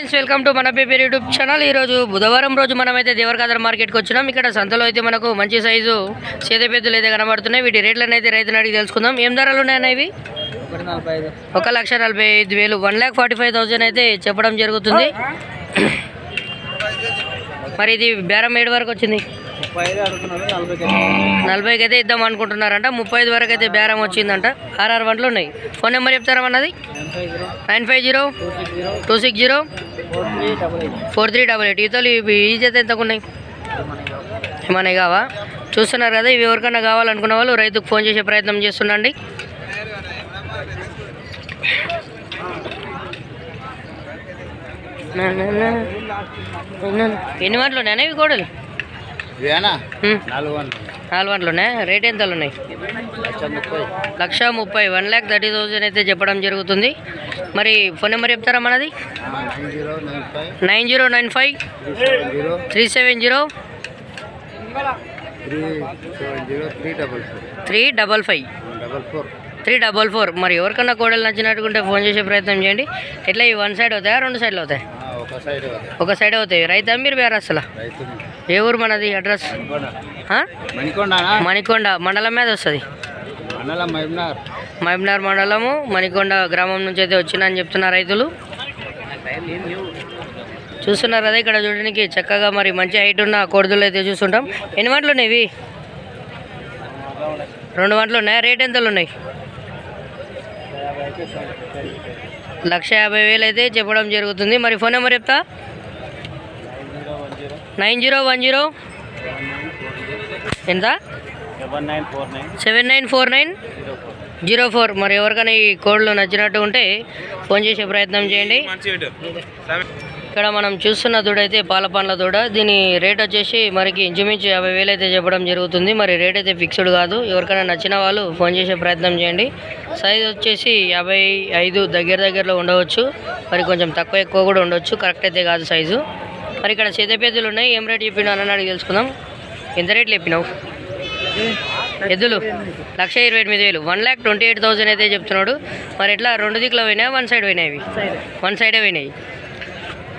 Friends, welcome to మన paper YouTube channel. ఈరోజు బుధవారం రోజు మనమైతే దేవరకాదర మార్కెట్కి వచ్చినాం. ఇక్కడ సంతలో అయితే మనకు మంచి సైజు చేతపెద్దులు అయితే కనబడుతున్నాయి. వీటి రేట్లను అయితే రైతుని అడిగి తెలుసుకుందాం. ఏం ధరలు ఉన్నాయన్న ఇవి? 1,45,000 1,45,000 అయితే చెప్పడం జరుగుతుంది. మరి ఇది బేరం ఏడు వరకు వచ్చింది? 40కి అయితే ఇద్దాం అనుకుంటున్నారంట. 35 వరకు అయితే బేరం వచ్చిందంట. 6 బండ్లు ఉన్నాయి. ఫోన్ నెంబర్ చెప్తారా అన్నది? 9502604388. ఈతలు ఈ చేత ఎంతకు ఉన్నాయి? ఏమన్నా కావా? చూస్తున్నారు కదా, ఇవి ఎవరికన్నా కావాలనుకున్న వాళ్ళు రైతుకు ఫోన్ చేసే ప్రయత్నం చేస్తుండండి. ఎన్ని వంటలు ఉన్నాయా ఇవి కోడలు? 4 వంటలు ఉన్నాయి. రేట్ ఎంతలు ఉన్నాయి? 1,30,000 1,30,000 అయితే చెప్పడం జరుగుతుంది. మరి ఫోన్ నెంబర్ చెప్తారా మనది? 9095370355 మరి ఎవరికన్నా కోడలు నచ్చినట్టుకుంటే ఫోన్ చేసే ప్రయత్నం చేయండి. ఎట్లా ఈ వన్ సైడ్ అవుతాయా, 2 సైడ్లు అవుతాయి? ఒక సైడ్ అవుతాయి. రైతా మీరు వేరే అసలు? ఏ ఊరు మనది? అడ్రస్? మణికొండ మండలం మీద వస్తుంది. మహబూబ్నగర్ మండలము మణికొండ గ్రామం నుంచి అయితే వచ్చిందని చెప్తున్నారు రైతులు. చూస్తున్నారు కదా, ఇక్కడ చూడడానికి చక్కగా మరి మంచి హైట్ ఉన్న కొడుదులు అయితే చూస్తుంటాం. ఎన్ని వంటలు ఉన్నాయి ఇవి? 2 వంటలు ఉన్నాయా? రేట్ ఎంతలు ఉన్నాయి? 1,50,000 అయితే చెప్పడం జరుగుతుంది. మరి ఫోన్ నెంబర్ చెప్తా? 9010 ఎంత? 794904. మరి ఎవరికైనా ఈ కోడ్లు నచ్చినట్టు ఉంటే ఫోన్ చేసే ప్రయత్నం చేయండి. ఇక్కడ మనం చూస్తున్న దూడ అయితే పాల పండ్ల దూడ. దీని రేట్ వచ్చేసి మనకి ఇంచుమించు 50,000 అయితే చెప్పడం జరుగుతుంది. మరి రేట్ అయితే ఫిక్స్డ్ కాదు. ఎవరికైనా నచ్చిన వాళ్ళు ఫోన్ చేసే ప్రయత్నం చేయండి. సైజ్ వచ్చేసి 55 దగ్గరలో ఉండవచ్చు. మరి కొంచెం తక్కువ ఎక్కువ కూడా ఉండవచ్చు. కరెక్ట్ అయితే కాదు సైజు. మరి ఇక్కడ చేతపెద్దులు ఉన్నాయి. ఏం రేట్ చెప్పినావు అని అడిగి తెలుసుకుందాం. ఎంత రేట్లు చెప్పినావు? ఎద్దులు 1,28,000 1,28,000 అయితే చెప్తున్నాడు. మరి ఎట్లా 2 దిక్కులు పోయినాయి, 1 సైడ్ పోయినాయి? ఇవి 1 సైడే పోయినాయి.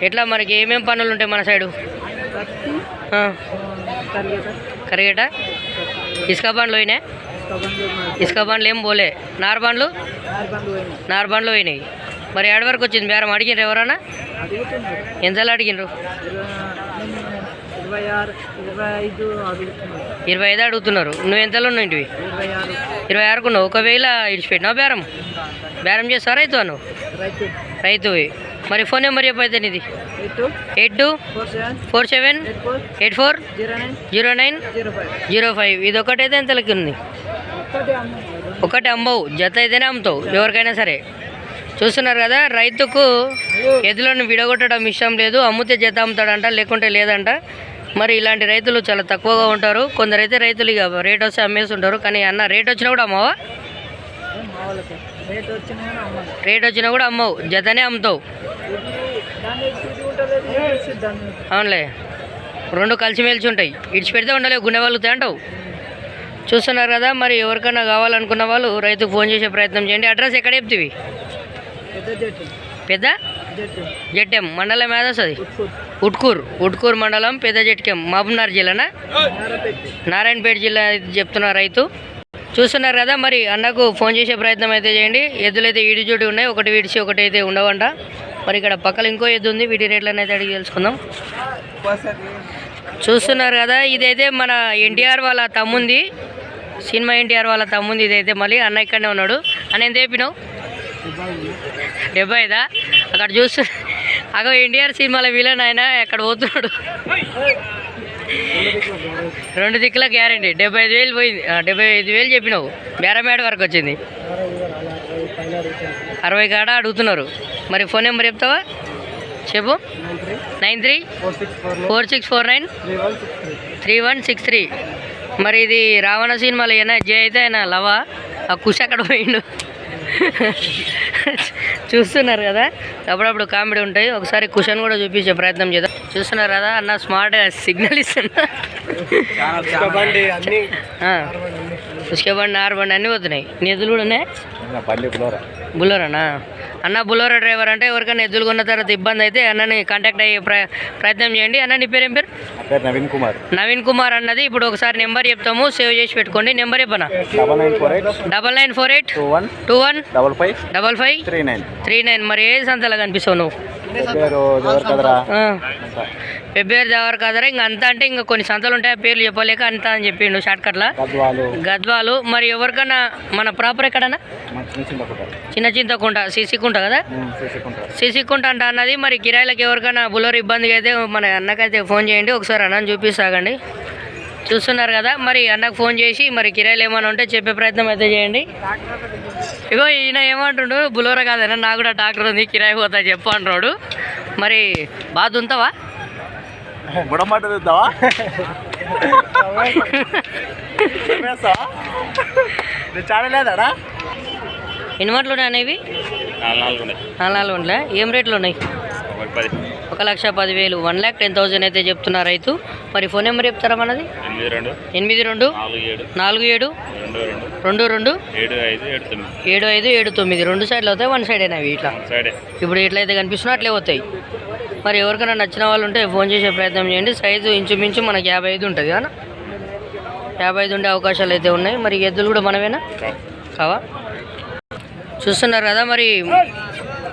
ఎట్లా మనకి ఏమేమి పనులు ఉంటాయి మన సైడు? కరిగేట ఇసుక బండ్లు పోయినాయి. ఇసుక బండ్లు ఏం పోలే. నార్ బండ్లు పోయినాయి. మరి ఏడు వరకు వచ్చింది బేరం? అడిగినరు ఎవరన్నా? ఎంతలో అడిగినరు? 25 అడుగుతున్నారు. నువ్వు ఎంతలో ఉన్నావు? 26 ఉన్నావు. ఒకవేళ ఇడిచిపెట్టినావు బేరం చేస్తావు? రైతు అను రైతు. మరి ఫోన్ నెంబర్ చెప్పైతే నీది? 8247840905. ఇది ఒకటైతే ఎంతలకి ఉంది? ఒకటి అమ్మవు, జత అయితేనే అమ్ముతావు ఎవరికైనా సరే. చూస్తున్నారు కదా, రైతుకు ఎద్దులను విడగొట్టడం ఇష్టం లేదు. అమ్ముతే జత అమ్ముతాడంట, లేకుంటే లేదంట. మరి ఇలాంటి రైతులు చాలా తక్కువగా ఉంటారు. కొందరైతే రైతులు ఇక రేట్ వస్తే అమ్మేసి ఉంటారు. కానీ అన్న రేట్ వచ్చినా కూడా అమ్మవా? రేట్ వచ్చినా కూడా అమ్మవు, జతనే అమ్ముతావు. అవునులే, 2 కలిసిమెలిసి ఉంటాయి. ఇడిచిపెడితే ఉండలేవు, గుండె వలుగుతాయి అంటావు. చూస్తున్నారు కదా, మరి ఎవరికైనా కావాలనుకున్న వాళ్ళు రైతుకు ఫోన్ చేసే ప్రయత్నం చేయండి. అడ్రస్ ఎక్కడ చెప్తివి? పెద్ద జెట్ఎం మండలం ఏదో వస్తుంది? ఉట్కూర్ మండలం పెద్ద జెట్కెం మహబూబ్నగర్ జిల్లానా? నారాయణపేట జిల్లా చెప్తున్నారు రైతు. చూస్తున్నారు కదా, మరి అన్నకు ఫోన్ చేసే ప్రయత్నం అయితే చేయండి. ఎద్దులైతే ఈడిజోటి ఉన్నాయి. ఒకటి విడిచి ఒకటి అయితే ఉండవంట. మరి ఇక్కడ పక్కన ఇంకో ఎద్దు ఉంది. వీటి రేట్లను అయితే అడిగి తెలుసుకుందాం. చూస్తున్నారు కదా, ఇదైతే మన ఎన్టీఆర్ వాళ్ళ తమ్ముంది, సినిమా ఎన్టీఆర్ వాళ్ళ తమ్ముంది. ఇదైతే మళ్ళీ అన్న ఇక్కడనే ఉన్నాడు. అని ఎంత చెప్పినావు? 75. అక్కడ చూస్తు అగో ఎన్టీఆర్ సినిమాల విలన్ ఆయన అక్కడ పోతున్నాడు. 2 దిక్కుల గ్యారంటీ. 75,000 పోయింది. 75,000 చెప్పినావు. బేరమేడ వరకు వచ్చింది. 60 కాడ అడుగుతున్నారు. మరి ఫోన్ నెంబర్ చెప్తావా? చెప్పు. 9346493163. మరి ఇది రావణ సినిమాలో ఏనా జై అయితే ఆయన లవా? ఆ కుష్ అక్కడ పోయిండు. చూస్తున్నారు కదా, అప్పుడప్పుడు కామెడీ ఉంటాయి. ఒకసారి కుషన్ కూడా చూపించే ప్రయత్నం చేద్దాం. చూస్తున్నారు కదా, అన్న స్మార్ట్గా సిగ్నల్ ఇస్తున్నా. ఉసుకే బండి, నార్ బండి అన్నీ పోతున్నాయి. నిధులు కూడా ఉన్నాయి. బుల్లరానా? అన్న బులోరా డ్రైవర్ అంటే ఎవరికైనా ఎద్దులు కొన్న తర్వాత ఇబ్బంది అయితే అన్నని కాంటాక్ట్ అయ్యే ప్రయత్నం చేయండి. అన్న నీ పేరు ఏం పేరు? నవీన్ కుమార్. నవీన్ కుమార్ అన్నది ఇప్పుడు ఒకసారి నెంబర్ చెప్తాము, సేవ్ చేసి పెట్టుకోండి. నెంబర్ చెప్పనా? 9948 21 55 39. మరి ఏ సంతలో కనిపిస్తావు నువ్వు? ఫిబ్రవరి దేవర్ కదరా. ఇంకా అంతా అంటే ఇంకా కొన్ని సంతలు ఉంటాయి, పేర్లు చెప్పలేక అంతా అని చెప్పిండు షార్ట్ కట్లా. గద్వాలు. మరి ఎవరికన్నా మన ప్రాపర్ ఎక్కడన్నా? చిన్న చింతకుంట, సిసికుంట కదా, సిసికుంట అంట అన్నది. మరి కిరాయిలకు ఎవరికైనా బులోరు ఇబ్బందిగా అయితే మన అన్నకైతే ఫోన్ చేయండి, ఒకసారి అన్నని చూపిస్తాగండి. చూస్తున్నారు కదా, మరి అన్నకు ఫోన్ చేసి మరి కిరాయిలు ఏమైనా ఉంటే చెప్పే ప్రయత్నం అయితే చేయండి. ఇగో ఈయన ఏమంటుండు, బులోరా కాదన్నా నాకు కూడా ట్రాక్టర్ ఉంది కిరాయి పోతా చెప్పు అంటున్నాడు. మరి బాగా దుంతావా? చాలేదాడా? ఎన్ని మాటలు ఉన్నాయి అనేవి? 4 ఉంటాయి. ఏం రేట్లు ఉన్నాయి? 1,10,000 1,10,000 అయితే చెప్తున్నారు రైతు. మరి ఫోన్ నెంబర్ చెప్తారా మనది? 82 47 22 7579. 2 సైడ్లు అవుతాయి, 1 సైడ్ అయినా ఇట్లా. ఇప్పుడు ఎట్లయితే కనిపిస్తున్నా అట్లే అవుతాయి. మరి ఎవరికైనా నచ్చిన వాళ్ళు ఉంటే ఫోన్ చేసే ప్రయత్నం చేయండి. సైజు ఇంచుమించు మనకి 55 ఉంటుంది కదా, 55 ఉండే అవకాశాలు అయితే ఉన్నాయి. మరి ఎద్దులు కూడా మనమేనా కావా? చూస్తున్నారు కదా, మరి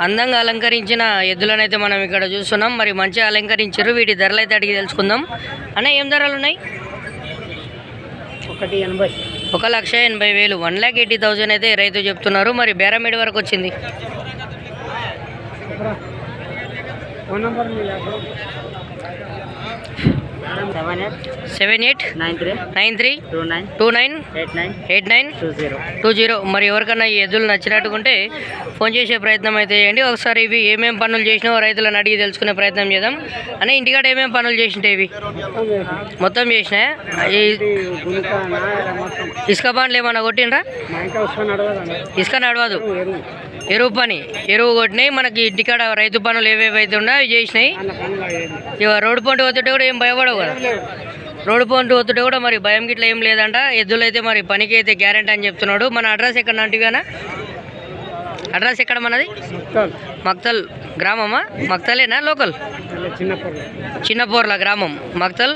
అందంగా అలంకరించిన ఎద్దులను అయితే మనం ఇక్కడ చూస్తున్నాం. మరి మంచిగా అలంకరించారు. వీటి ధరలు అయితే అడిగి తెలుసుకుందాం. అన్న ఏం ధరలు ఉన్నాయి? 1,80,000 1,80,000 అయితే రైతు చెప్తున్నారు. మరి బేరం ఏడు వరకు వచ్చింది? 78 93 29 89 20. మరి ఎవరికన్నా ఈ ఎద్దులు నచ్చినట్టుకుంటే ఫోన్ చేసే ప్రయత్నం అయితే చేయండి. ఒకసారి ఇవి ఏమేమి పనులు చేసినావో రైతులను అడిగి తెలుసుకునే ప్రయత్నం చేద్దాం. అని ఇంటికాడ ఏమేమి పనులు చేసింటే ఇవి మొత్తం చేసినా? ఇసుక బండ్లు ఏమన్నా కొట్టిండ్రా? ఇసుక నడవదు, ఎరువు పని, ఎరువు కొట్టినాయి. మనకి ఇంటికాడ రైతు పనులు ఏవేవైతే ఉన్నాయో అవి చేసినాయి. ఇక రోడ్డు పంట పోతుంటే కూడా ఏం భయపడవు కదా, రోడ్డు పంట పోతుంటే కూడా మరి భయం గిట్లా ఏం లేదంట. ఎద్దులు అయితే మరి పనికి అయితే గ్యారెంటీ అని చెప్తున్నాడు. మన అడ్రస్ ఎక్కడ అంటివేనా? అడ్రస్ ఎక్కడ మనది? మక్తల్ గ్రామమా? మక్తలేనా లోకల్? చిన్నపోర్ల గ్రామం, మక్తల్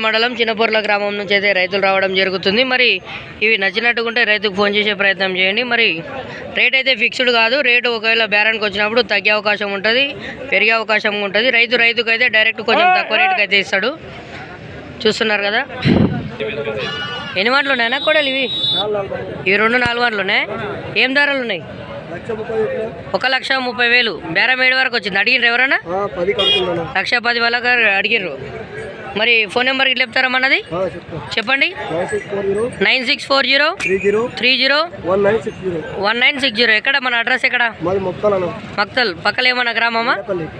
మండలం చిన్నపోర్ల గ్రామం నుంచి అయితే రైతులు రావడం జరుగుతుంది. మరి ఇవి నచ్చినట్టుకుంటే రైతుకు ఫోన్ చేసే ప్రయత్నం చేయండి. మరి రేట్ అయితే ఫిక్స్డ్ కాదు, రేటు ఒకవేళ బేరానికి వచ్చినప్పుడు తగ్గే అవకాశం ఉంటుంది, పెరిగే అవకాశం ఉంటుంది. రైతుకు అయితే డైరెక్ట్ కొంచెం తక్కువ రేటుకి అయితే ఇస్తాడు. చూస్తున్నారు కదా, ఎన్ని మాటలు ఉన్నాయన్నా కోడలు ఇవి? ఇవి 2 4 మాటలు ఉన్నాయి. ఏం ధరలు ఉన్నాయి? 1,30,000 బేరం ఏడు వరకు వచ్చింది. అడిగిర్రు ఎవరన్నా? 1,10,000 వాళ్ళకి అడిగిర్రు. మరి ఫోన్ నెంబర్ ఇట్లా చెప్తారా మనది? చెప్పండి. 9640 30 1960. ఎక్కడ మన అడ్రస్ ఎక్కడ? మక్తల్ పక్కల ఏమన్నా గ్రామమా?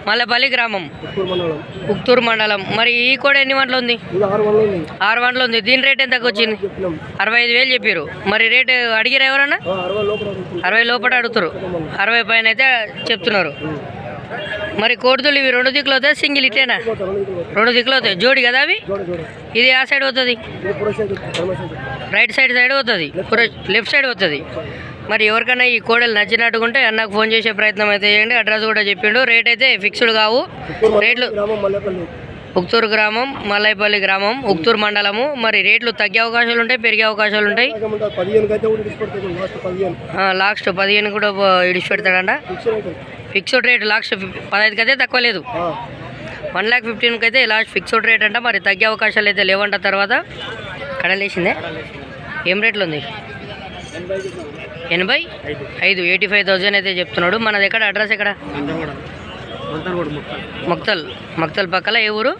మల్లెపల్లి గ్రామం, పుత్తూరు మండలం. మరి ఈ కూడా ఎన్ని వంటలు ఉంది? 6 వంటలు ఉంది. దీని రేట్ ఎంతకు వచ్చింది? 65,000 చెప్పారు. మరి రేటు అడిగిరా ఎవరన్నా? 60 లోపల అడుగుతారు, 60 పైన అయితే చెప్తున్నారు. మరి కోడితులు ఇవి 2 దిక్కులు అవుతాయి, సింగిల్ ఇట్లేనా? 2 దిక్కులు అవుతాయి, జోడి కదా అవి. ఇది ఆ సైడ్ అవుతుంది, రైట్ సైడ్ అవుతుంది, లెఫ్ట్ సైడ్ అవుతుంది. మరి ఎవరికైనా ఈ కోడలు నచ్చినట్టుకుంటే అన్నకు ఫోన్ చేసే ప్రయత్నం అయితే చేయండి. అడ్రస్ కూడా చెప్పిండు. రేట్ అయితే ఫిక్స్డ్ కావు రేట్లు. ఉక్తూరు గ్రామం, మల్లైపల్లి గ్రామం, ఉక్తూరు మండలము. మరి రేట్లు తగ్గే అవకాశాలు ఉంటాయి, పెరిగే అవకాశాలు ఉంటాయి. లాస్ట్ 15 కూడా ఇడిచి పెడతాడంట. ఫిక్స్డ్ రేట్ లాస్ట్ 15కి అయితే తక్కువ లేదు. 1,15,000 అయితే లాస్ట్ ఫిక్స్డ్ రేట్ అంట. మరి తగ్గే అవకాశాలు అయితే లేవంట. తర్వాత కడలేసిందే ఏం రేట్లు ఉంది? 85 85,000 అయితే చెప్తున్నాడు. మనది ఎక్కడ? అడ్రస్ ఎక్కడ? మక్తల్ పక్కల. ఏ ఊరు?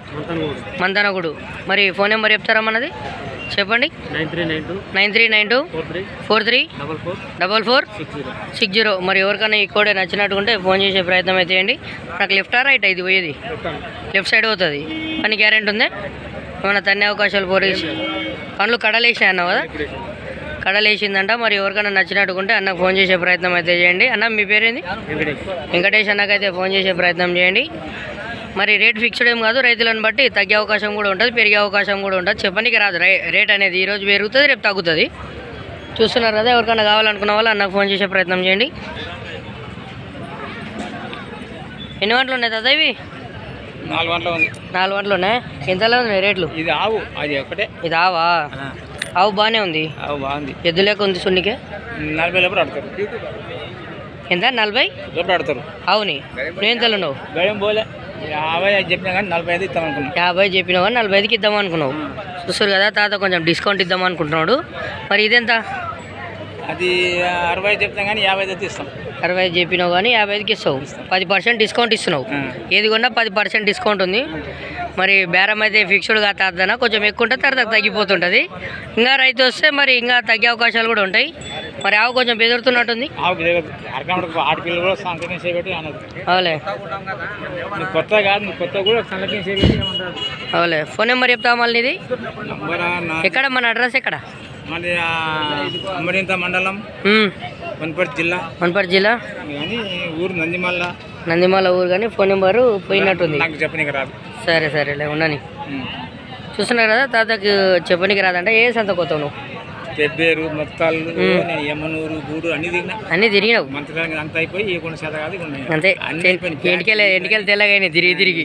మంతనగూడు. మరి ఫోన్ నెంబర్ చెప్తారా మనది? చెప్పండి. 9392 43 44 60. మరి ఎవరికైనా ఈ కోడే నచ్చినట్టుకుంటే ఫోన్ చేసే ప్రయత్నం అయితే చేయండి. నాకు లెఫ్టా రైట్ ఇది పోయేది? లెఫ్ట్ సైడ్ అవుతుంది. పని గ్యారెంటీ ఉందే? ఏమైనా తన్నే అవకాశాలు పోరేసి పండ్లు కడలేసినాయి అన్నావు కదా, కడలేసిందంట. మరి ఎవరికైనా నచ్చినట్టుకుంటే అన్నకు ఫోన్ చేసే ప్రయత్నం అయితే చేయండి. అన్న మీ పేరేంది? వెంకటేష్ అన్నకైతే ఫోన్ చేసే ప్రయత్నం చేయండి. మరి రేట్ ఫిక్స్డ్ ఏం కాదు, రైతులను బట్టి తగ్గే అవకాశం కూడా ఉంటుంది, పెరిగే అవకాశం కూడా ఉంటుంది. చెప్పడానికి రాదు రేట్ అనేది. ఈరోజు పెరుగుతుంది, రేపు తగ్గుతుంది. చూస్తున్నారు కదా, ఎవరికైనా కావాలనుకున్న వాళ్ళు అన్నకు ఫోన్ చేసే ప్రయత్నం చేయండి. ఎన్ని వంటలు ఉన్నాయి తాత ఇవి? 4 గంటలు ఉంది. 4 వంటలు ఉన్నాయి. ఎంతలో ఉన్నాయి రేట్లు? ఇది ఆవు, అది ఒకటే. ఇది ఆవా? ఆవు బాగానే ఉంది. ఆవు బాగుంది. ఎద్దు లేక ఉంది సున్నికే. 40 లోపల ఆడతారు. ఎంత? 40 లోపల ఆడతారు. అవుని నువ్వు ఎంతలో ఉన్నావు? గడియం పోలే 50 చెప్పినా కానీ 45 ఇస్తాం అనుకున్నాం. 50 చెప్పినావు కానీ 45కి ఇద్దాం అనుకున్నావు. చూస్తారు కదా తాత కొంచెం డిస్కౌంట్ ఇద్దాం అనుకుంటున్నాడు. మరి ఇదెంత? అది 60 చెప్తాం కానీ 50 అయితే ఇస్తాం. 60 చెప్పినావు కానీ 55కి ఇస్తావు. 10% డిస్కౌంట్ ఇస్తున్నావు. ఏది కొన్నా 10% డిస్కౌంట్ ఉంది. మరి బేరం అయితే ఫిక్స్డ్గా తాతనా కొంచెం ఎక్కువ ఉంటే తర్వాత తగ్గిపోతుంటుంది. ఇంకా రైతు వస్తే మరి ఇంకా తగ్గే అవకాశాలు కూడా ఉంటాయి. మరి ఆవు కొంచెం బెదురుతున్నట్టుంది. ఆడపిల్లలు కూడా సంతకం చేయబెట్టి అన్నది. అవులే కొత్త కాదు, నువ్వు కొత్త కూడా సంతకం చేయబెట్టి ఏమంటారు. అవులే ఫోన్ నెంబర్ చెప్తావా మళ్ళీ? ఇది నంబర్ ఎక్కడ? మన అడ్రస్ ఎక్కడ? మళ్ళీ అమ్మడింత మండలం, వనపర్తి జిల్లా. వనపర్తి జిల్లా కానీ ఊరు నందిమాల ఊరు. కానీ ఫోన్ నెంబరు పోయినట్టుంది. నాకు చెప్పనీకి రాదు. సరే సరేలే ఉండని. చూస్తున్నారు కదా తాతకి చెప్పనీకి రాదంటే ఏ సంత కొత్తావు నువ్వు? పెబ్బేరు, మొత్తాలు, నేను యమనూరు, గూడు అన్ని తిరిగినావు. మంత్రానికి అంత అయిపోయి ఈ కొన్ని శాతం కాదు అంతే. ఎంటికెళ్ళి తెల్లగా తిరిగి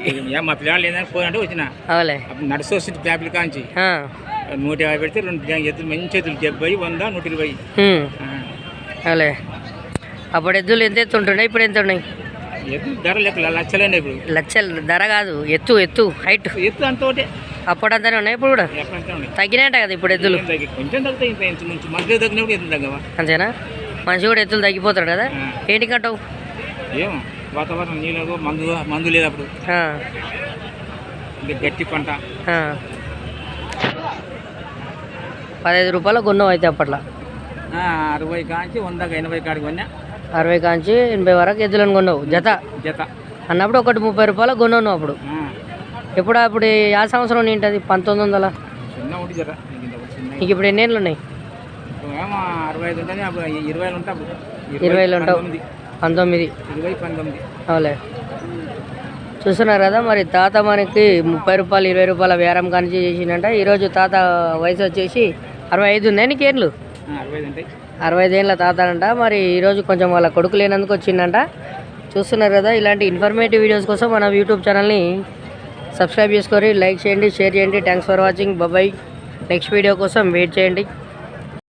మా పిల్లలు ఏంటంటే పోయినట్టు వచ్చిన. అవులే అప్పుడు నడిచి వస్తుంది ప్యాపిల్ కాంచి 150 పెడితే 2 ఎద్దులు మంచి ఎద్దులు 70, 100, 120. అవులే అప్పుడు ఎద్దులు ఎంత ఎత్తు ఉంటున్నాయి, ఇప్పుడు ఎంత ఉన్నాయి? ఎద్దు ధర లెక్కలు లక్షలండి. ఇప్పుడు లక్షలు ధర కాదు, ఎత్తు హైట్ ఎత్తు అంత ఒకటే. అప్పుడంతానే ఉన్నాయి, ఇప్పుడు కూడా తగ్గినాయంట కదా ఇప్పుడు ఎద్దులు. కొంచెం తగ్గుతాయి. మంచి మధ్య తగ్గినప్పుడు ఎద్దులు తగ్గవా? అంతేనా? మనిషి కూడా ఎత్తులు తగ్గిపోతాడు కదా. ఏంటి కంటావు? ఏమో వాతావరణం, నీళ్ళు, మందు లేదు అప్పుడు. గట్టి పంట. 15 రూపాయలు కొన్నావు అయితే అప్పట్లో? 60 కాంచి 100, 80 కాడికి కొన్నా. 60 కాంచి 80 వరకు ఎద్దులను కొన్నావు జత అన్నప్పుడు. ఒకటి 30 రూపాయలు కొన్నావు నువ్వు అప్పుడు. ఎప్పుడు అప్పుడు ఆ సంవత్సరం ఏంటది? 1900. నీకు ఇప్పుడు ఎన్ని ఏళ్ళు ఉన్నాయి? 65 ఉంటుంది. 20 ఉంటా. 20 ఉంటావు. 19. అవులే చూస్తున్నారు కదా. మరి తాత మనకి 30 రూపాయలు 20 రూపాయల వ్యాయామం కానీ చేసిందంట. ఈరోజు తాత వయసు వచ్చేసి 65 ఉంది. నీకు ఏళ్ళు? 65 ఏళ్ళ తాత అంట. మరి ఈరోజు కొంచెం వాళ్ళ కొడుకు లేనందుకు వచ్చిందంట. చూస్తున్నారు కదా. ఇలాంటి ఇన్ఫర్మేటివ్ వీడియోస్ కోసం మన యూట్యూబ్ ఛానల్ని సబ్స్క్రైబ్ చేసుకొని లైక్ చేయండి, షేర్ చేయండి. Thanks for watching. Bye. Next video కోసం వెయిట్ చేయండి.